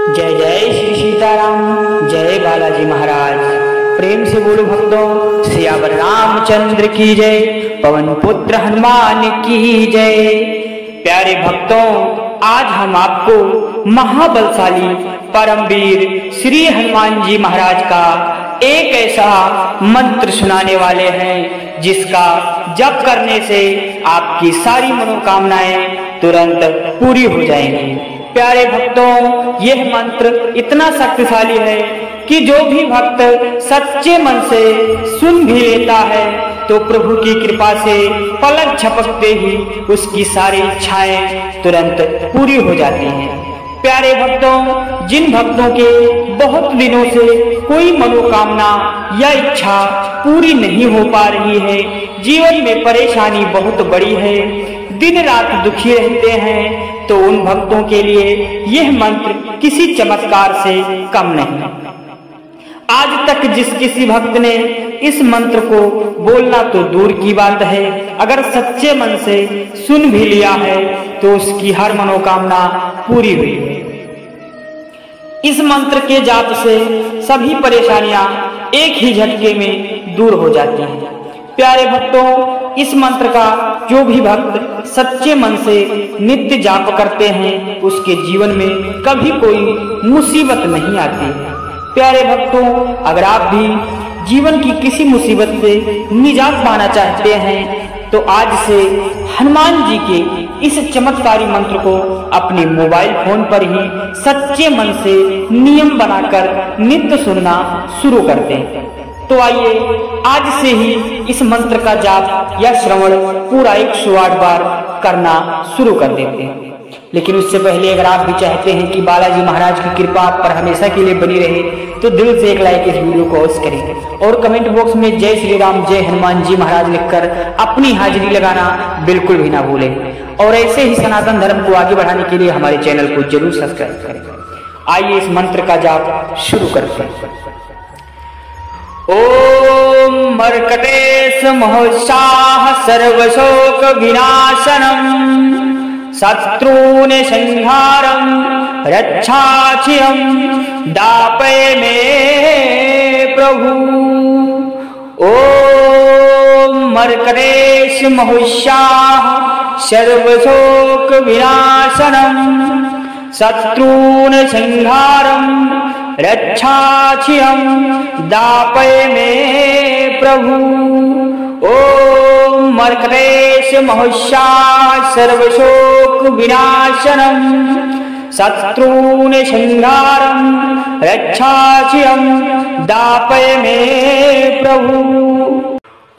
जय जय श्री सीताराम, जय बालाजी महाराज। प्रेम से बोलो भक्तों, सियावर रामचंद्र की जय, पवन पुत्र हनुमान की जय। प्यारे भक्तों, आज हम आपको महाबलशाली परमवीर श्री हनुमान जी महाराज का एक ऐसा मंत्र सुनाने वाले हैं जिसका जप करने से आपकी सारी मनोकामनाएं तुरंत पूरी हो जाएंगी। प्यारे भक्तों, यह मंत्र इतना शक्तिशाली है कि जो भी भक्त सच्चे मन से सुन भी लेता है तो प्रभु की कृपा से पलक झपकते ही उसकी सारी इच्छाएं तुरंत पूरी हो जाती हैं। प्यारे भक्तों, जिन भक्तों के बहुत दिनों से कोई मनोकामना या इच्छा पूरी नहीं हो पा रही है, जीवन में परेशानी बहुत बड़ी है, दिन रात दुखी रहते हैं, तो उन भक्तों के लिए यह मंत्र किसी चमत्कार से कम नहीं। आज तक जिस किसी भक्त ने इस मंत्र को बोलना तो दूर की बात है, अगर सच्चे मन से सुन भी लिया है तो उसकी हर मनोकामना पूरी हुई है। इस मंत्र के जाप से सभी परेशानियां एक ही झटके में दूर हो जाती हैं। प्यारे भक्तों, इस मंत्र का जो भी भक्त सच्चे मन से नित्य जाप करते हैं उसके जीवन में कभी कोई मुसीबत नहीं आती। प्यारे भक्तों, अगर आप भी जीवन की किसी मुसीबत से निजात पाना चाहते हैं तो आज से हनुमान जी के इस चमत्कारी मंत्र को अपने मोबाइल फोन पर ही सच्चे मन से नियम बनाकर नित्य सुनना शुरू कर दें। तो आइए आज से ही इस मंत्र का जाप या श्रवण पूरा 108 बार करना शुरू कर देते हैं। लेकिन उससे पहले अगर आप भी चाहते हैं कि बालाजी महाराज की कृपा आप पर हमेशा के लिए बनी रहे तो दिल से एक लाइक इस वीडियो को अवश्य करें और कमेंट बॉक्स में जय श्री राम, जय हनुमान जी महाराज लिखकर अपनी हाजिरी लगाना बिल्कुल भी ना भूलें। और ऐसे ही सनातन धर्म को आगे बढ़ाने के लिए हमारे चैनल को जरूर सब्सक्राइब करें। आइए इस मंत्र का जाप शुरू करते हैं। ओम मर्कटेश महोत्साह सर्वशोक विनाशनम शत्रून संहारम रक्षाचियम दापय में प्रभु। ओम मर्कटेश महोत्साह सर्वशोक विनाशनम शत्रून संहारम रक्षाचियम दापय में प्रभु। ओम मर्कटेश महोत्साह सर्वशोक विनाशनम शत्रून संहारम रक्षाचियम दापय में प्रभु।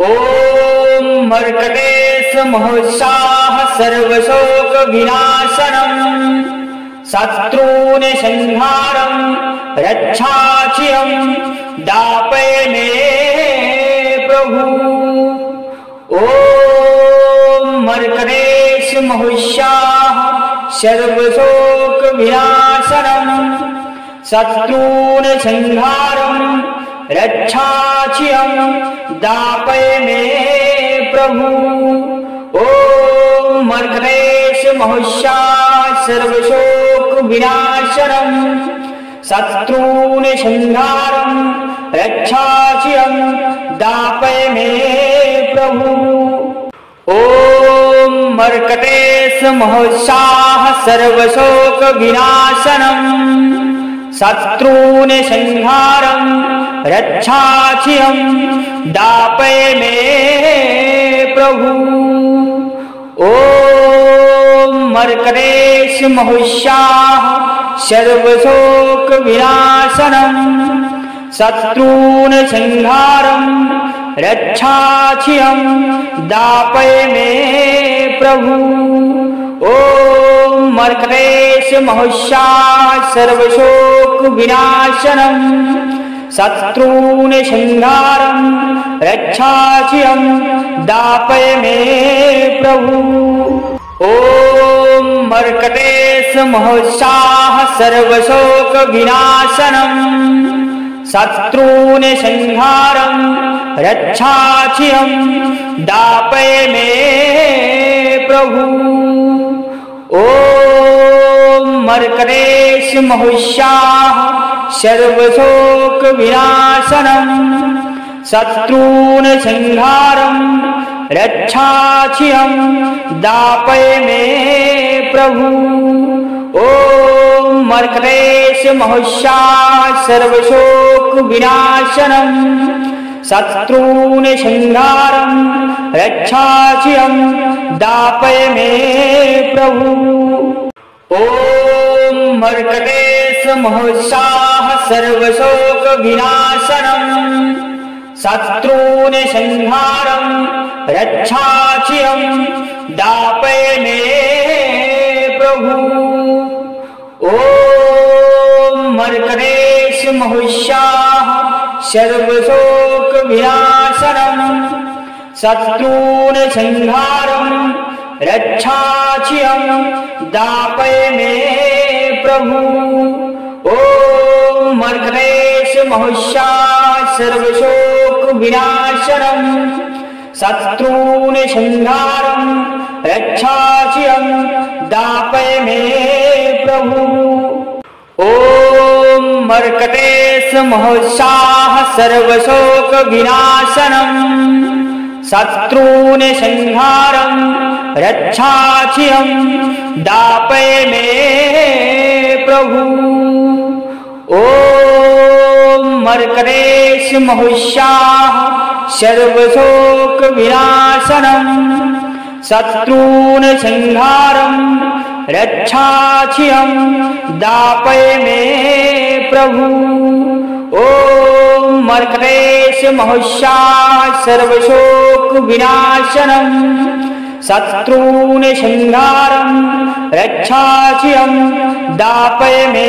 ओम मर्कटेश महोत्साह सर्वशोक विनाशनम शत्रून संहारम रक्षाचियम दापय में प्रभु। ओम मर्कटेश महोत्साह सर्वशोक विनाशनम शत्रून संहारम रक्षाचियम दापय में प्रभु। ओम मर्कटेश महोत्साह सर्वशोक विनाशनम शत्रून संहारम रक्षाचियम दापय में प्रभु। ओम मर्कटेश महोत्साह सर्वशोक विनाशनम शत्रून संहारम रक्षाचियम दापय में प्रभु। ओम मर्कटेश महोत्साह सर्वशोक विनाशनम शत्रून संहारम रक्षाचियम दापय में प्रभु। ओम मर्कटेश महोत्साह सर्वशोक विनाशनम शत्रून संहारम रक्षाचियम दापय में प्रभु। ओम मर्कटेश महोत्साह सर्वशोक विनाशनम शत्रून संहारम रक्षाचियम दापय में प्रभु। ओम मर्कटेश महुष्याः सर्वशोक विनाशनं शत्रून् संहारं रक्षाचियं दापय मे प्रभु। ॐ मर्कटेश महुष्याः सर्वशोक विनाशनं शत्रून् संहारं रक्षाचियं दापय मे प्रभु। ॐ मर्कटेश महुष्याः सर्वशोक विनाशनं शत्रून् संहारं रक्षाचियं दापय मे प्रभु। ॐ मर्कटेश महुष्याः सर्वशोक विनाशनं शत्रून् संहारं रक्षाचियं दापय मे प्रभु। ॐ मर्कटेश महुष्याः सर्वशोक विनाशनं शत्रून् संहारं रक्षाचियं दापय मे प्रभु। ॐ मर्कटेश महुष्याः सर्वशोक विनाशनं शत्रून् संहारं रक्षाचियं दापय मे प्रभु। ॐ मर्कटेश महुष्याः सर्वशोक विनाशनं शत्रून् संहारं रक्षाचियं दापय मे प्रभु। ॐ मर्कटेश महुष्याः सर्वशोक विनाशनं शत्रून् संहारं रक्षाचियं दापय मे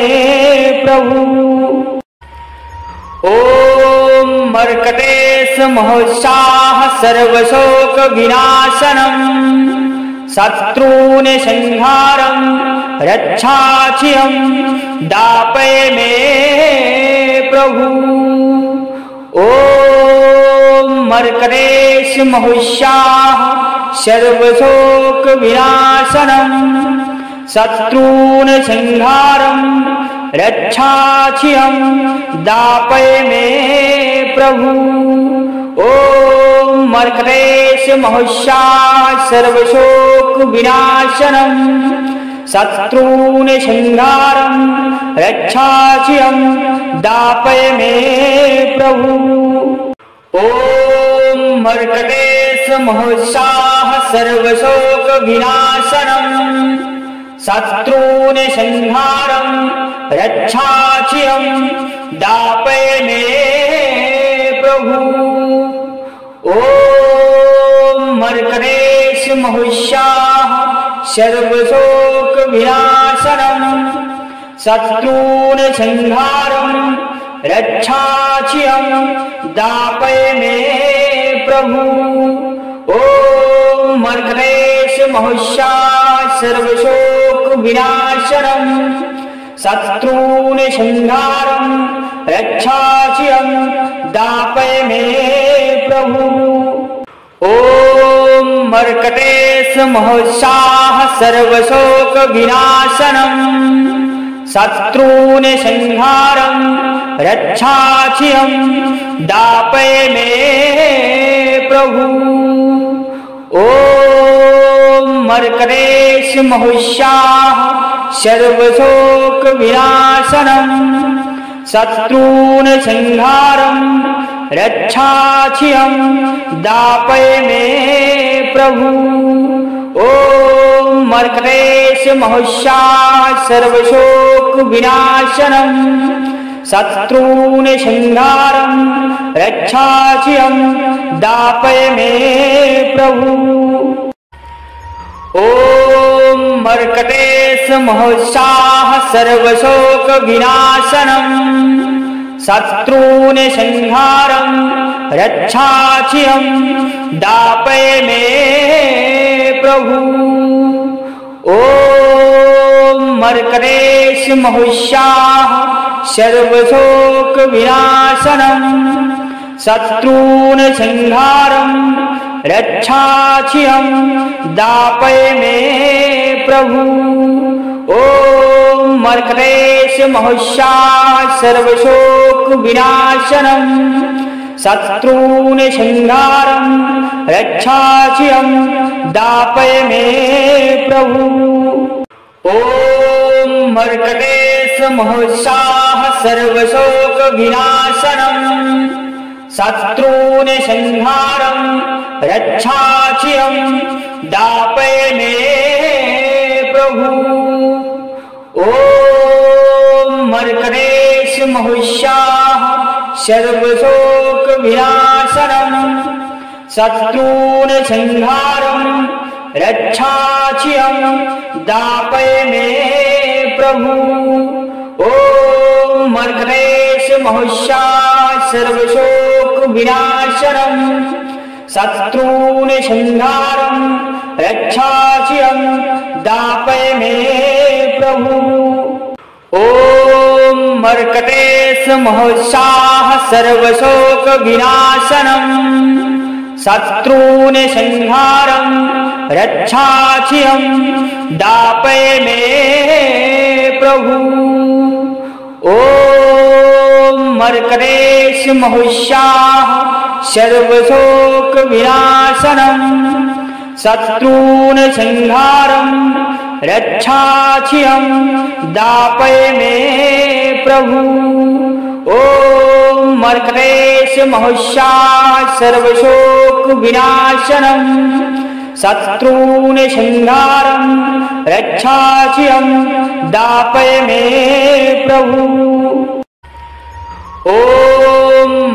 प्रभु। ॐ मर्कटेश महुष्याः सर्वशोक विनाशनं शत्रून् संहारं रक्षाचियं दापय मे प्रभु। ॐ मर्कटेश महुष्याः सर्वशोक विनाशनं शत्रून् संहारं रक्षाचियं दापय मे प्रभु। ॐ मर्कटेश महुष्याः सर्वशोक विनाशनं शत्रून् संहारं रक्षाचियं दापय मे प्रभु। ॐ मर्कटेश महुष्याः सर्वशोक विनाशनं शत्रून् संहारं रक्षाचियं दापय मे प्रभु। ॐ मर्कटेश महुष्याः सर्वशोक विनाशनं शत्रून् संहारं रक्षाचियं दापय मे प्रभु। ॐ मर्कटेश महुष्याः सर्वशोक विनाशनं शत्रून् संहारं रक्षाचियं दापय मे प्रभु। ॐ मर्कटेश महुष्याः सर्वशोक विनाशनं शत्रून् संहारं रक्षाचियं दापय मे प्रभु। ॐ मर्कटेश महुष्याः सर्वशोक विनाशनं शत्रून् संहारं रक्षाचियं दापय मे प्रभु। ॐ मर्कटेश महुष्याः सर्वशोक विनाशनं शत्रून् संहारं रक्षाचियं दापय मे प्रभु। ॐ मर्कटेश महुष्याः सर्वशोक विनाशनं शत्रून् संहारं रक्षाचियं दापय मे प्रभु। ॐ मर्कटेश महुष्याः सर्वशोक विनाशनं शत्रून् संहारं रक्षाचियं दापय मे प्रभु। ॐ मर्कटेशमहुष्याः सर्वशोकविनाशनम् शत्रून् संहारं रक्षाचियं दापय मे प्रभु। ॐ मर्कटेशमहुष्याः सर्वशोकविनाशनम् शत्रून् संहारं रक्षाचियं दापय मे प्रभु। ॐ मर्कटेशमहुष्याः सर्वशोकविनाशनम् शत्रून् संहारं रक्षाचियं दापय मे प्रभु। ॐ मर्कटेशमहुष्याः सर्वशोकविनाशनम् शत्रून् संहारं रक्षाचियं दापय मे प्रभु। ॐ मर्कटेशमहुष्याः सर्वशोकविनाशनम् शत्रून् संहारं रक्षाचियं दापय मे प्रभु। ॐ मर्कटेशमहुष्याः सर्वशोकविनाशनम् शत्रून् संहारं रक्षाचियं दापय मे प्रभु। ॐ मर्कटेशमहुष्याः सर्वशोकविनाशनम् शत्रून् संहारं रक्षाचियं दापय मे प्रभु। ॐ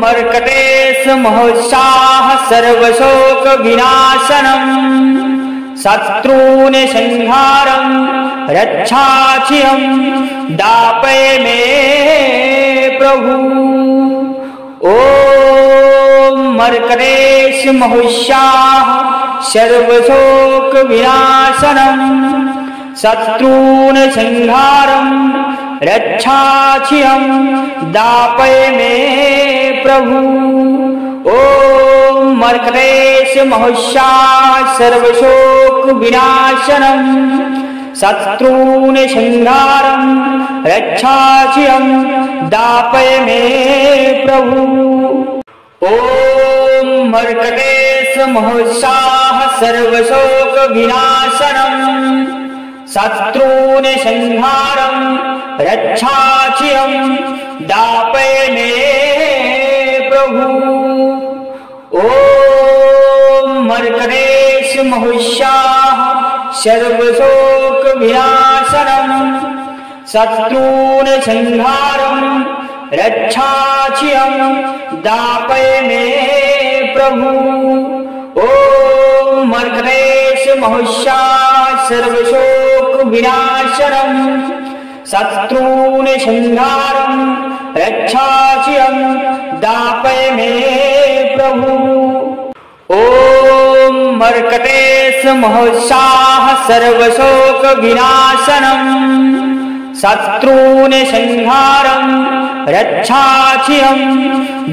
मर्कटेशमहुष्याः सर्वशोकविनाशनम् शत्रून् संहारं रक्षाचियं दापय मे प्रभु। ॐ मर्कटेशमहुष्याः सर्वशोकविनाशनम् शत्रून् संहारं रक्षाचियं दापय मे प्रभु। ॐ मर्कटेशमहुष्याः सर्वशोकविनाशनम् शत्रून् संहारं रक्षाचियं दापय मे प्रभु। ॐ मर्कटेशमहुष्याः सर्वशोकविनाशनम् शत्रून् संहारं रक्षाचियं दापय मे प्रभु। ॐ मर्कटेशमहुष्याः सर्वशोकविनाशनम् शत्रून् संहारं रक्षाचियं दापय मे प्रभु। ॐ मर्कटेशमहुष्याः सर्वशोकविनाशनम् शत्रून् संहारं रक्षाचियं दापय मे प्रभु। ॐ मर्कटेशमहुष्याः सर्वशोकविनाशनम् शत्रून् संहारं रक्षाचियं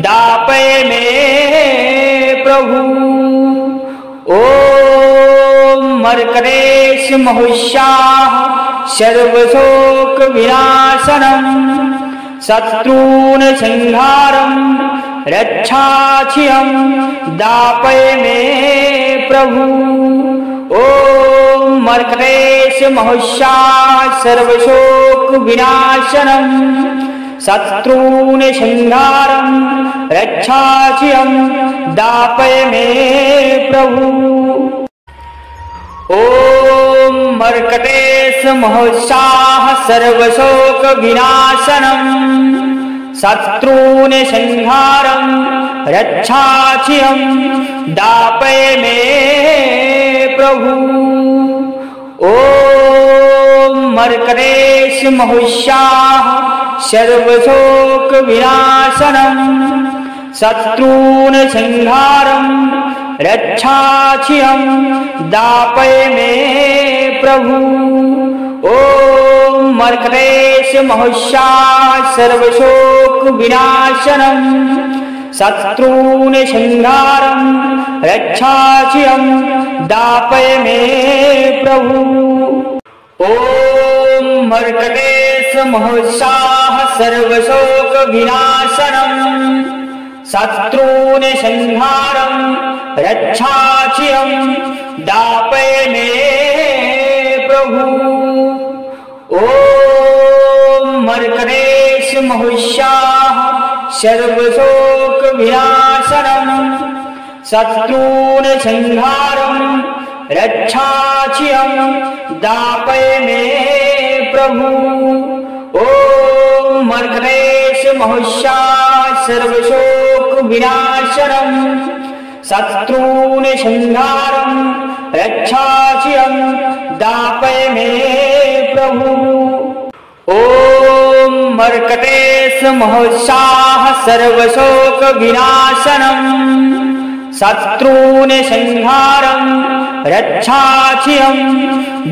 दापय मे प्रभु। ॐ मर्कटेशमहुष्याः सर्वशोकविनाशनम् शत्रून् संहारं रक्षाचियं दापय मे प्रभु। ॐ मर्कटेशमहुष्याः सर्वशोकविनाशनम् शत्रून् संहारं रक्षाचियं दापय मे प्रभु। ॐ मर्कटेशमहुष्याः सर्वशोकविनाशनम् शत्रून् संहारं रक्षाचियं दापय मे प्रभु। ॐ मर्कटेशमहुष्याः सर्वशोकविनाशनम् शत्रून् संहारं रक्षाचियं दापय मे प्रभु। ॐ मर्कटेशमहुष्याः सर्वशोकविनाशनम् शत्रून् संहारं रक्षाचियं दापय मे प्रभु। ॐ मर्कटेश महोत्साह सर्वशोकविनाशनम् शत्रून् संहारं रक्षाचियं दापय मे प्रभु। ॐ मर्कटेश महोत्साह सर्वशोकविनाशनम् शत्रून् संहारं रक्षाचियं दापय मे प्रभु। ॐ मर्कटेश महोत्साह सर्वशोकविनाशनम् शत्रून् संहारं रक्षाचियं दापय मे प्रभु। ॐ मर्कटेश महोत्साह सर्वशोकविनाशनम् शत्रून् संहारं रक्षाचियं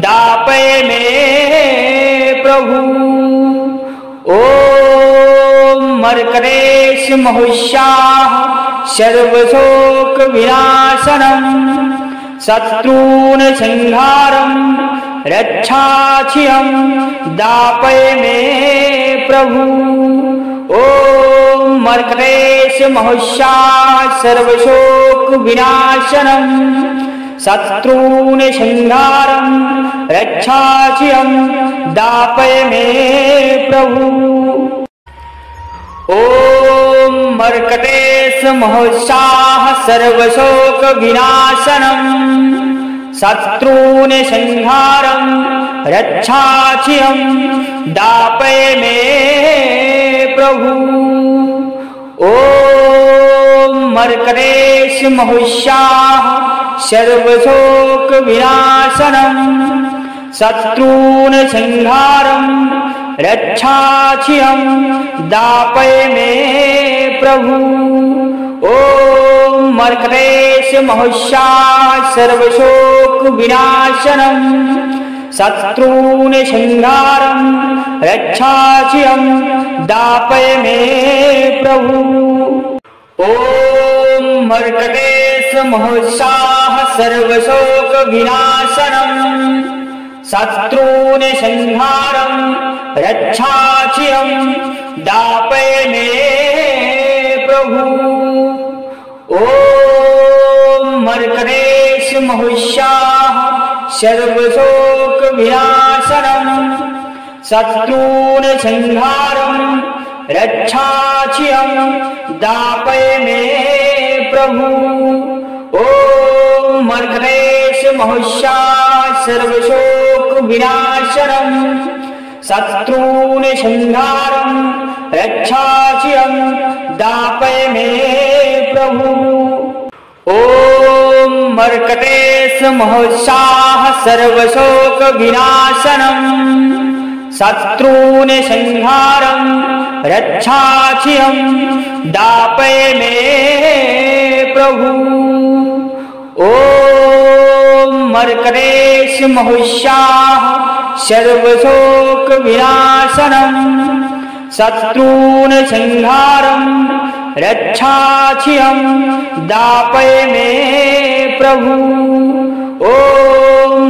दापय मे प्रभु। ॐ मर्कटेश महोत्साह सर्वशोकविनाशनम् शत्रून् संहारं रक्षाचियं दापय मे प्रभु। ॐ मर्कटेश महोत्साह सर्वशोकविनाशनम् शत्रून् संहारं रक्षाचियं दापय मे प्रभु। ॐ मर्कटेश महोत्साह सर्वशोकविनाशनम् शत्रून् संहारं रक्षाचियं दापय मे प्रभु। ॐ मर्कटेश महोत्साह सर्वशोकविनाशनम् शत्रून् संहारं रक्षाचियं दापय मे प्रभु। ॐ मर्कटेश महोत्साह सर्वशोकविनाशनम् शत्रून् संहारं रक्षाचियं दापय मे प्रभु। ॐ मर्कटेश महोत्साह सर्वशोकविनाशनम् शत्रून् संहारं रक्षाचियं दापय मे प्रभु। ॐ मर्कटेश महोत्साह सर्वशोकविनाशनम् शत्रून् संहारं रक्षाचियं दापय मे प्रभु। ॐ मर्कटेश महोत्साह सर्वशोकविनाशनम् शत्रून् संहारं रक्षाचियं दापय मे प्रभु। ॐ मर्कटेश महोत्साह सर्वशोकविनाशनम् शत्रून् संहारं रक्षाचियं दापय मे प्रभु। ॐ मर्कटेश महोत्साह सर्वशोकविनाशनम् शत्रून् संहारं रक्षाचियं दापय मे प्रभु। ॐ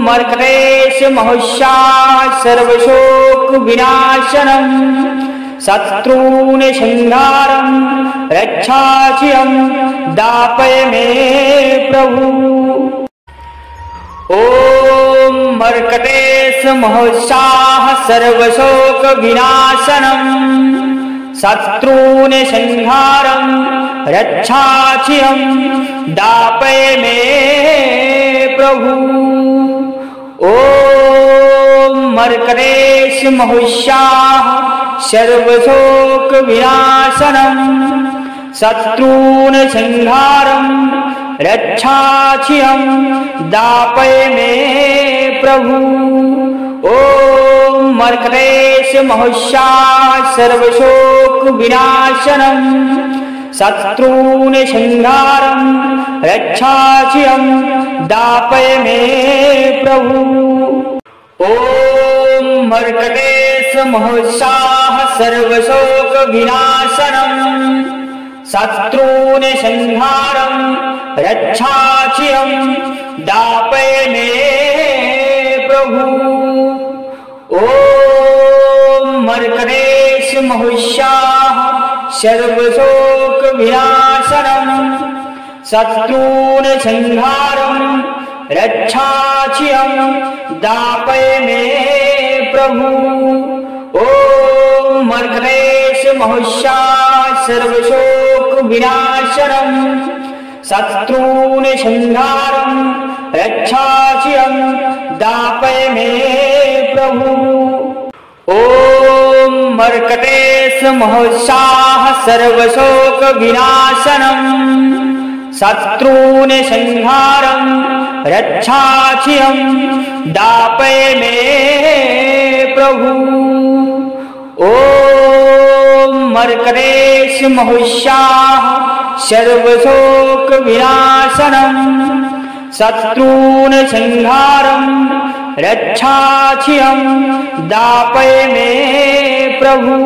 मर्कटेश महोत्साह सर्वशोकविनाशनम् शत्रून् संहारं रक्षाचियं दापय मे प्रभु। ॐ मर्कटेश महोत्साह सर्वशोकविनाशनम् शत्रून् संहारं रक्षाचियं दापय मे प्रभु। ॐ मर्कटेश महोत्साह सर्वशोकविनाशनम् शत्रून् संहारं रक्षाचियं दापय मे प्रभु। ॐ मर्कटेश महोत्साह सर्वशोकविनाशनम् शत्रून् संहारं रक्षाचियं दापय मे प्रभु। ॐ मर्कटेश महोत्साह सर्वशोकविनाशनम् शत्रून् संहारं रक्षाचियं दापय मे प्रभु। ॐ महुष्याः सर्वशोकविनाशनं शत्रून् संहारं रक्षाचियं दापय मे प्रभु। ॐ मर्कटेश महुष्याः सर्वशोकविनाशनं शत्रून् संहारं रक्षाचियं दापय मे प्रभु। ॐ मर्कटेश महुष्याः सर्वशोकविनाशनं शत्रून् संहारं रक्षाचियं दापय मे प्रभु। ॐ मर्कटेश महुष्याः सर्वशोकविनाशनं शत्रून् संहारं रक्षाचियं दापय मे प्रभु।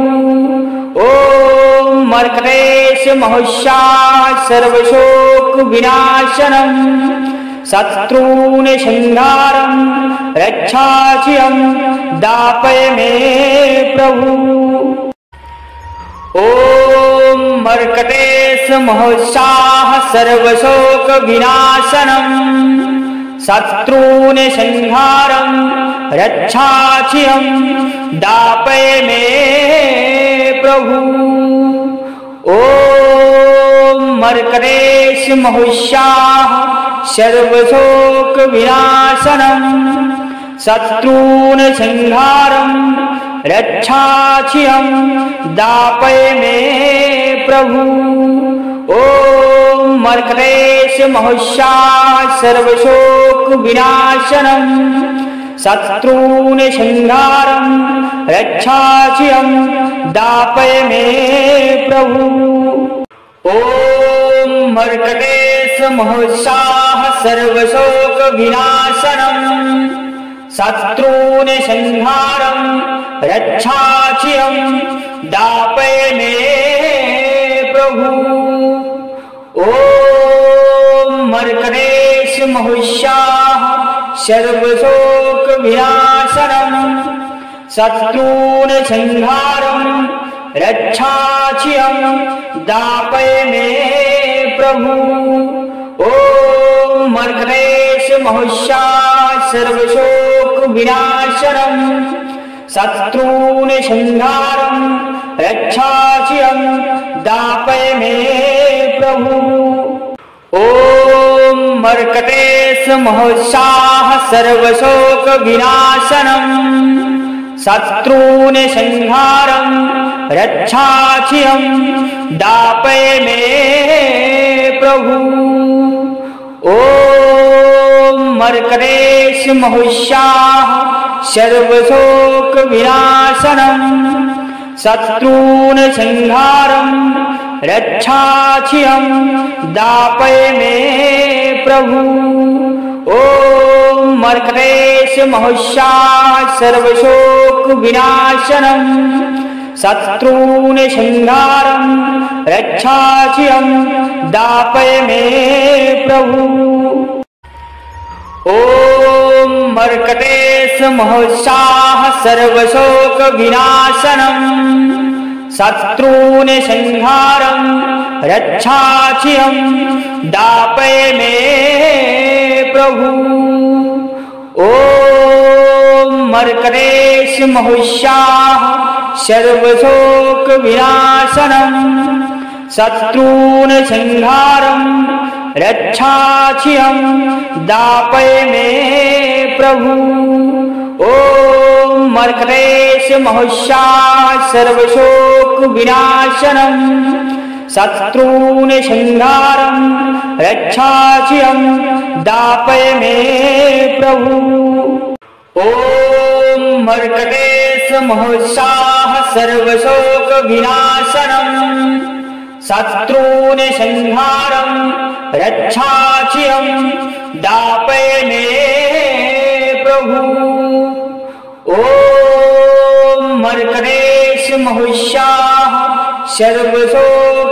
ॐ मर्कटेश महुष्याः सर्वशोकविनाशनं शत्रून् संहारं रक्षाचियं दापय मे प्रभु। ॐ मर्कटेश महुष्याः सर्वशोकविनाशनं शत्रून् संहारं रक्षाचियं दापय मे प्रभु। ॐ मर्कटेश महुष्याः सर्वशोकविनाशनं शत्रून् संहारं रक्षाचियं दापय मे प्रभु। ॐ मर्कटेश महुष्याः सर्वशोकविनाशनं शत्रून् संहारं रक्षाचियं दापय मे प्रभु। ॐ मर्कटेश महुष्याः सर्वशोकविनाशनं शत्रून् संहारं रक्षाचियं दापय मे प्रभु। ॐ मर्कटेश महुष्याः सर्वशोकविनाशनं शत्रून् संहारं रक्षाचियं दापय मे प्रभु। ॐ मर्कटेश महुष्याः सर्वशोकविनाशनं शत्रून् संहारं रक्षाचियं दापय मे प्रभु। ॐ मर्कटेश महुष्याः सर्वशोकविनाशनं शत्रून् संहारं रक्षाचियं दापय मे प्रभु। ॐ मर्कटेश महुष्याः सर्वशोकविनाशनं शत्रून् संहारं रक्षाचियं दापय मे प्रभु। ॐ मर्कटेश महुष्याः सर्वशोकविनाशनं शत्रून् संहारं रक्षाचियं दापय मे प्रभु। ॐ मर्कटेश महुष्याः सर्वशोकविनाशनं शत्रून् संहारं रक्षाचियं दापय मे प्रभु। ॐ मर्कटेश महुष्याः सर्वशोकविनाशनं शत्रून् संहारं रक्षाचियं दापय मे प्रभु। ॐ मर्कटेश महुष्याः सर्वशोकविनाशनं शत्रून् संहारं रक्षाचियं दापय मे प्रभु। ॐ मर्कटेश महुष्याः सर्वशोकविनाशनं शत्रून् संहारं रक्षाचियं दापय मे प्रभु। ॐ मर्कटेश महुष्याः सर्वशोकविनाशनं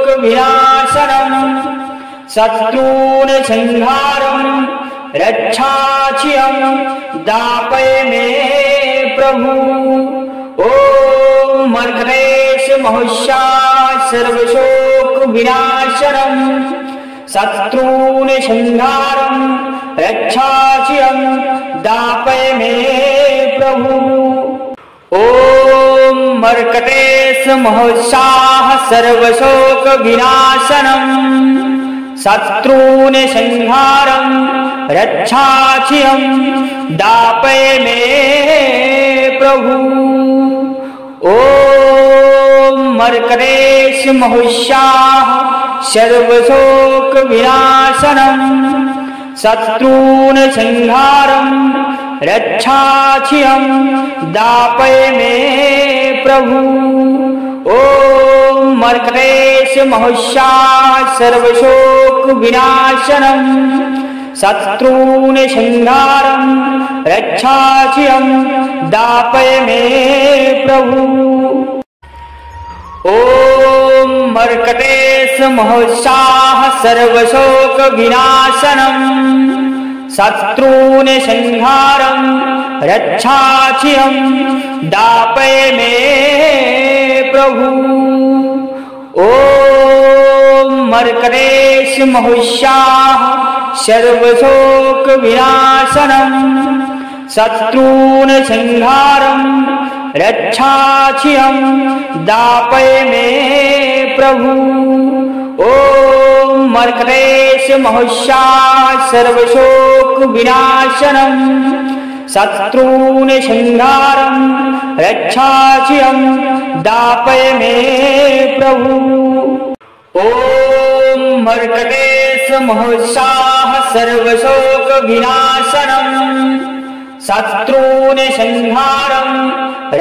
शत्रून् संहारं रक्षाचियं दापय मे प्रभु। ॐ मर्कटेश महस्याः सर्वशोकविनाशनम् शत्रून् संहारं रक्षाचियं दापय मे प्रभु। ॐ मर्कटेश महस्याः सर्वशोकविनाशनम् शत्रून् संहारं रक्षाचियं दापय मे प्रभु। ॐ मर्कटेश महस्याः सर्वशोकविनाशनम् शत्रून् संहारं रक्षाचियं दापय मे प्रभु। ॐ मर्कटेश महस्याः सर्वशोकविनाशनम् शत्रून् संहारं रक्षाचियं दापय मे प्रभु। ॐ मर्कटेश महस्याः सर्वशोकविनाशनम् शत्रून् संहारं रक्षाचियं दापय मे प्रभु। ॐ मर्कटेश महस्याः सर्वशोकविनाशनम् शत्रून् संहारं रक्षाचियं दापय मे प्रभु। ॐ मर्कटेश महस्याः सर्वशोकविनाशनम् शत्रून् संहारं रक्षाचियं दापय मे प्रभु। ॐ मर्कटेश महस्याः सर्वशोकविनाशनम् शत्रून् संहारं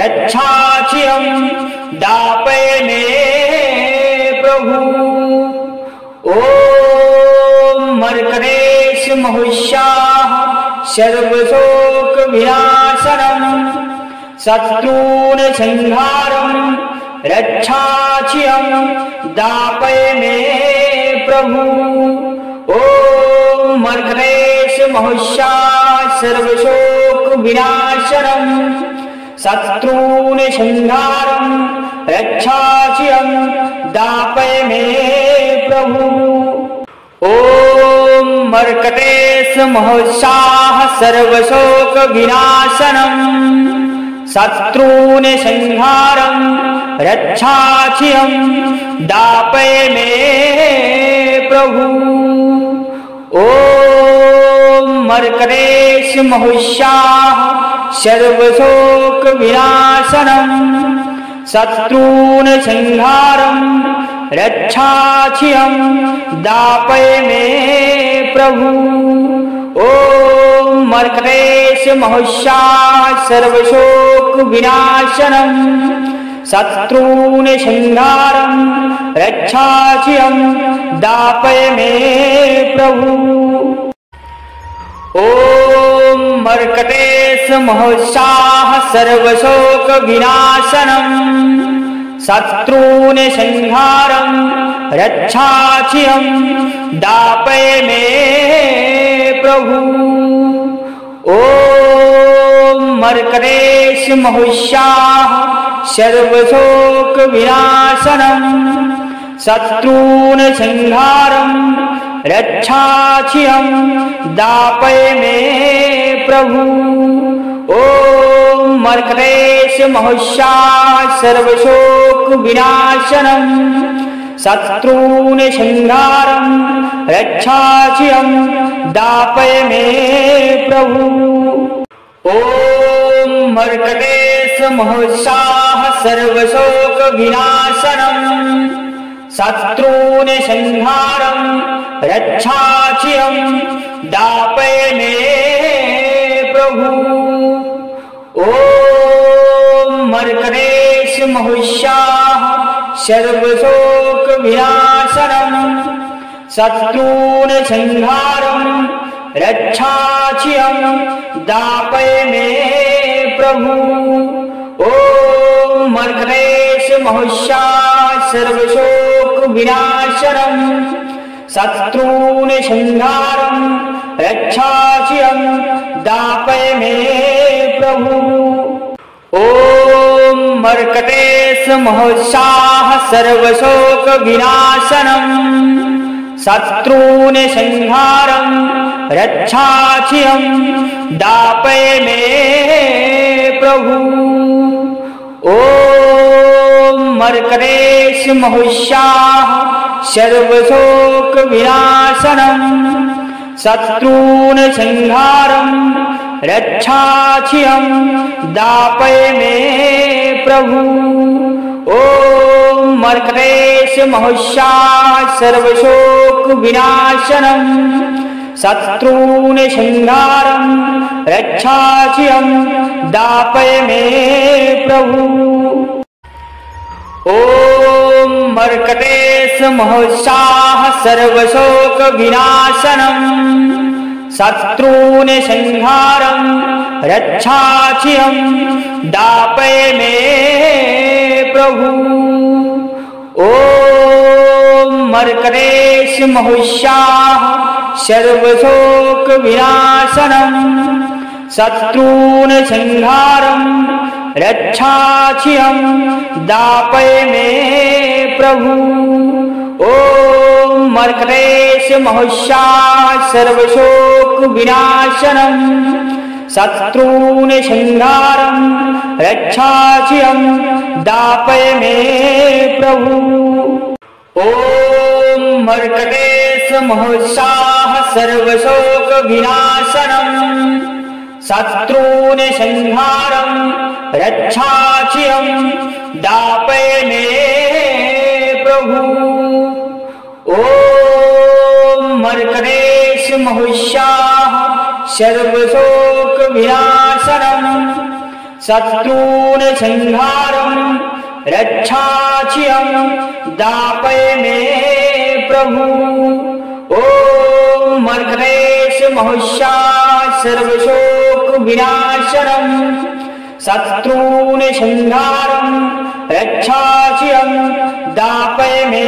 रक्षाचियं दापय मे प्रभु। ॐ मर्कटेश महस्याः सर्वशोकविनाशनम् शत्रून् संहारं रक्षाचियं दापय मे प्रभु। ॐ मर्कटेश महस्याः सर्वशोकविनाशनम् शत्रून् संहारं रक्षाचियं दापय मे प्रभु। ॐ मर्कटेश महस्याः सर्वशोकविनाशनम् शत्रून् संहारं रक्षाचियं दापय मे प्रभु। ॐ मर्कटेश महस्याः सर्वशोकविनाशनम् शत्रून् संहारं रक्षाचियं दापय मे प्रभु। ॐ मर्कटेश महस्याः सर्वशोकविनाशनम् शत्रून् संहारं रक्षाचियं दापय मे प्रभु। ॐ मर्कटेश महस्याः सर्वशोकविनाशनम् शत्रून् संहारं रक्षाचियं दापय मे प्रभु। ॐ मर्कटेश महस्याः सर्वशोकविनाशनम् शत्रून् संहारं रक्षाचियं दापय मे प्रभु। ॐ मर्कटेश महस्याः सर्वशोकविनाशनम् शत्रून् संहारं रक्षाचियं दापय मे प्रभु। ॐ मर्कटेश महस्याः सर्वशोकविनाशनम् शत्रून् संहारं रक्षाचियं दापय मे प्रभु। ॐ मर्कटेश महस्याः सर्वशोकविनाशनम् शत्रून् संहारं रक्षाचियं दापय मे प्रभु। ॐ मर्कटेश महस्याः सर्वशोकविनाशनम् शत्रून् संहारं रक्षाचियं दापय मे प्रभु। ॐ मर्कटेश महोत्साह सर्वशोकविनाशनम् शत्रून् संहारं रक्षाचियं दापय मे प्रभु। ॐ मर्कटेश महोत्साह सर्वशोकविनाशनम् शत्रून् संहारं रक्षाचियं दापय मे प्रभु। ॐ मर्कटेश महोत्साह सर्वशोकविनाशनम् शत्रून् संहारं रक्षाचियं दापय मे प्रभु। ॐ मर्कटेश महोत्साह सर्वशोकविनाशनम् शत्रून् संहारं रक्षाचियं दापय मे प्रभु। ॐ मर्कटेश महोत्साह सर्वशोकविनाशनम् शत्रून् संहारं रक्षाचियं दापय मे प्रभु। ॐ मर्कटेश महोत्साह सर्वशोकविनाशनम् शत्रून् संहारं रक्षाचियं दापय मे प्रभु। ॐ मर्कटेश महोत्साह सर्वशोकविनाशनम् शत्रून् संहारं रक्षाचियं दापय मे प्रभु। ॐ मर्कटेश महोत्साह सर्वशोकविनाशनम् शत्रून् संहारं रक्षाचियं दापय मे प्रभु। ॐ मर्कटेश महोत्साह सर्वशोकविनाशनम् शत्रून् संहारं रक्षाचियं दापय मे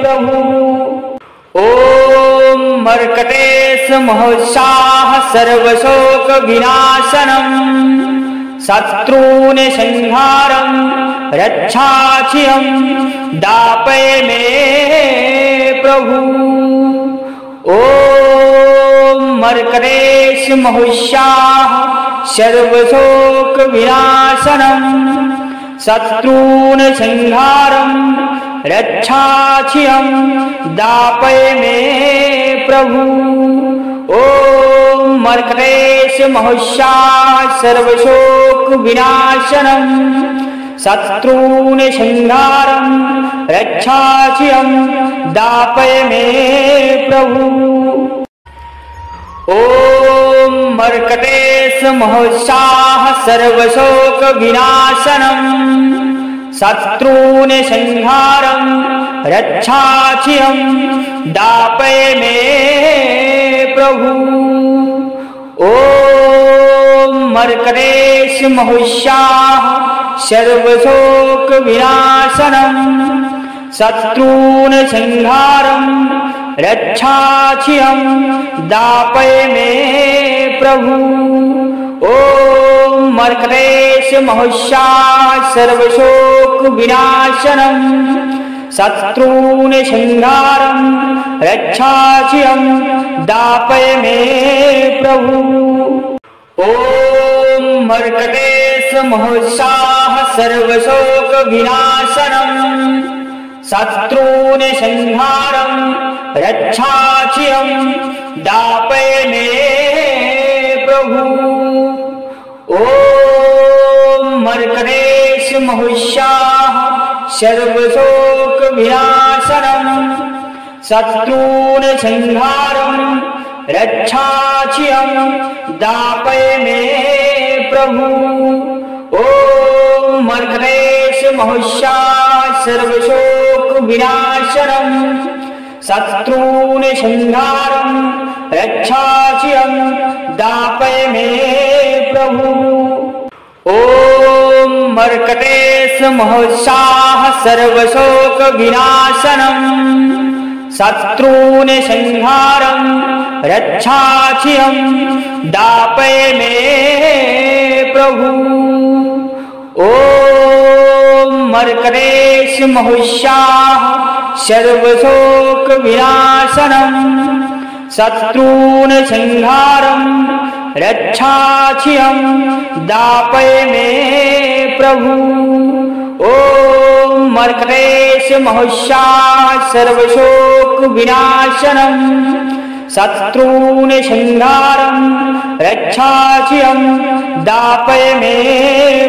प्रभु। ॐ मर्कटेश महोत्साह सर्वशोकविनाशनम् शत्रून् संहारं रक्षाचियं दापय मे प्रभु। ॐ मर्कटेश महोत्साह सर्वशोकविनाशनम् शत्रून् संहारं रक्षाचियं दापय मे प्रभु। ॐ मर्कटेश महोत्साह सर्वशोकविनाशनम् शत्रून् संहारं रक्षाचियं दापय मे प्रभु। ॐ मर्कटेश महोत्साह सर्वशोकविनाशनम् शत्रून् संहारं रक्षाचियं दापय मे प्रभु। ॐ मर्कटेश महोत्साह सर्वशोकविनाशनम् शत्रून् संहारं रक्षाचियं दापय मे प्रभु। ॐ मर्कटेश महोत्साह सर्वशोकविनाशनम् शत्रून् संहारं रक्षाचियं दापय मे प्रभु। ॐ मर्कटेश महोत्साह सर्वशोकविनाशनम् शत्रून् संहारं रक्षाचियं दापय मे प्रभु। ॐ मर्कटेश महोत्साह सर्वशोकविनाशनम् शत्रून् संहारं रक्षाचियं दापय मे प्रभु। ॐ मर्कटेश महोत्साह सर्वशोकविनाशनम् शत्रून् संहारं रक्षाचियं दापय मे प्रभु। ॐ मर्कटेश महोत्साह सर्वशोकविनाशनम् शत्रून् संहारं रक्षाचियं दापय मे प्रभु। ॐ मर्कटेश महुष्याः सर्वशोकविनाशनं शत्रून् संहारं रक्षाचियं दापय मे प्रभु। ॐ मर्कटेश महुष्याः सर्वशोकविनाशनं शत्रून् संहारं रक्षाचियं दापय मे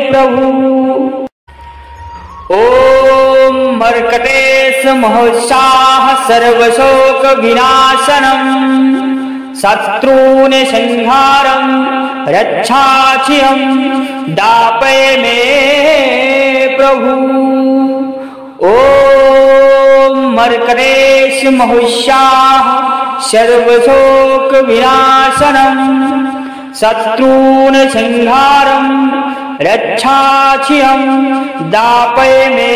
प्रभु। ॐ मर्कटेश महुष्याः सर्वशोकविनाशनं शत्रून् संहारं रक्षाचियं दापय मे प्रभु। ॐ मर्कटेश महुष्याः सर्वशोकविनाशनं शत्रून् संहारं रक्षाचियं दापय मे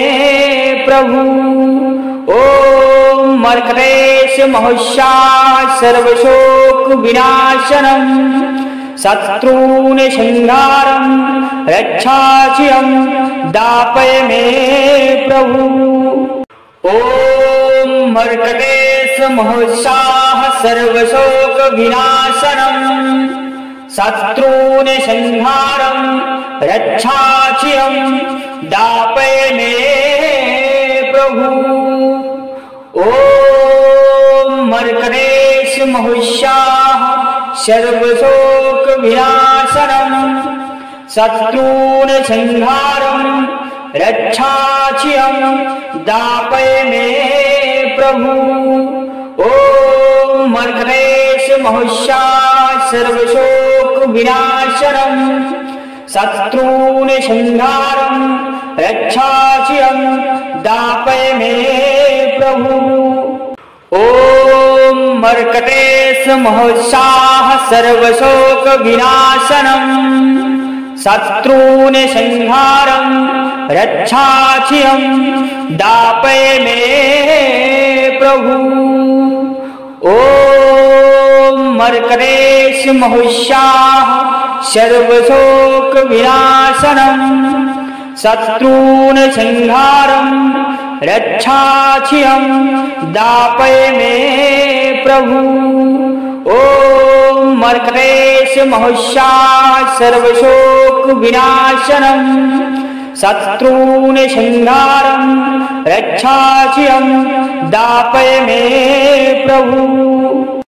प्रभु। ॐ मर्कटेश महुष्याः सर्वशोकविनाशनं शत्रून् संहारं रक्षाचियं दापय मे प्रभु। ॐ मर्कटेश महुष्याः सर्वशोकविनाशनं शत्रून् संहारं रक्षाचियं दापय मे प्रभु। ॐ मर्कटेश महुष्याः सर्वशोकविनाशनं शत्रून् संहारं रक्षाचियं दापय मे प्रभु। ॐ मर्कटेश महुष्याः सर्वशोकविनाशनं शत्रून् संहारं रक्षाचियं दापय मे प्रभु। ॐ मर्कटेश महुष्याः सर्वशोकविनाशनं शत्रून् संहारं रक्षाचियं दापय मे प्रभु। ॐ मर्कटेश महुष्याः सर्वशोकविनाशनं शत्रून् संहारं रक्षाचियं दापय मे प्रभु। ॐ मर्कटेश महुष्याः सर्वशोकविनाशनं शत्रून् संहारं रक्षाचियं दापय मे प्रभु।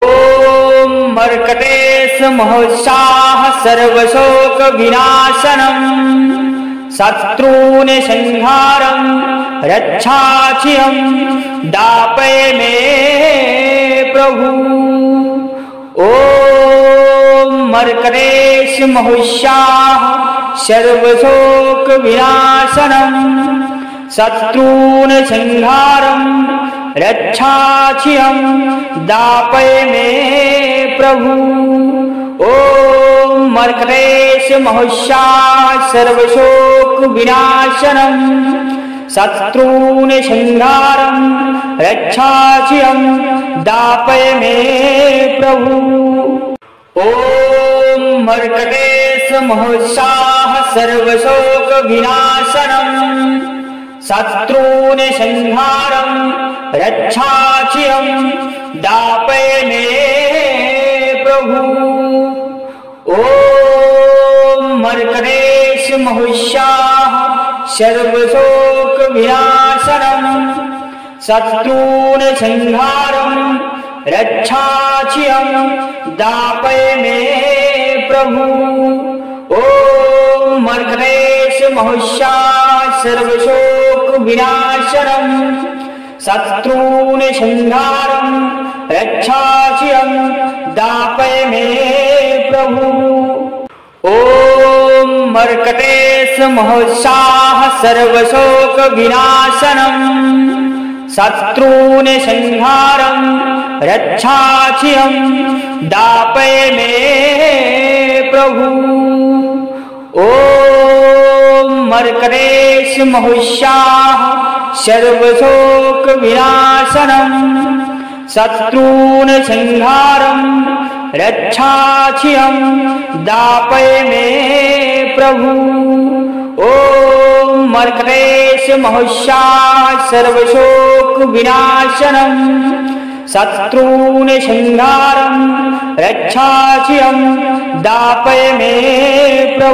ॐ मर्कटेश महुष्याः सर्वशोकविनाशनं शत्रून् संहारं रक्षाचियं दापय मे प्रभु। ॐ मर्कटेश महुष्याः सर्वशोकविनाशनं शत्रून् संहारं रक्षाचियं दापय मे प्रभु। ॐ मर्कटेश महुष्याः सर्वशोकविनाशनं शत्रून् संहारं रक्षाचियं दापय मे प्रभु। ॐ मर्कटेश महुष्याः सर्वशोकविनाशनं शत्रून् संहारं रक्षाचियं दापय मे प्रभु। ॐ मर्कटेश महुष्याः सर्वशोकविनाशनं शत्रून् संहारं रक्षाचियं दापय मे प्रभु। ॐ मर्कटेश महुष्याः सर्वशोकविनाशनं शत्रून् संहारं रक्षाचियं दापय मे प्रभु। ॐ मर्कटेश महुष्याः सर्वशोकविनाशनं शत्रून् संहारं रक्षाचियं दापय मे प्रभु। ॐ मर्कटेश महुष्याः सर्वशोकविनाशनं शत्रून् संहारं रक्षाचियं दापय मे प्रभु। ॐ मर्कटेश महोषात् सर्वशोक विनाशनम् शत्रून् संहारं रक्षाचियं दापय मे प्रभु।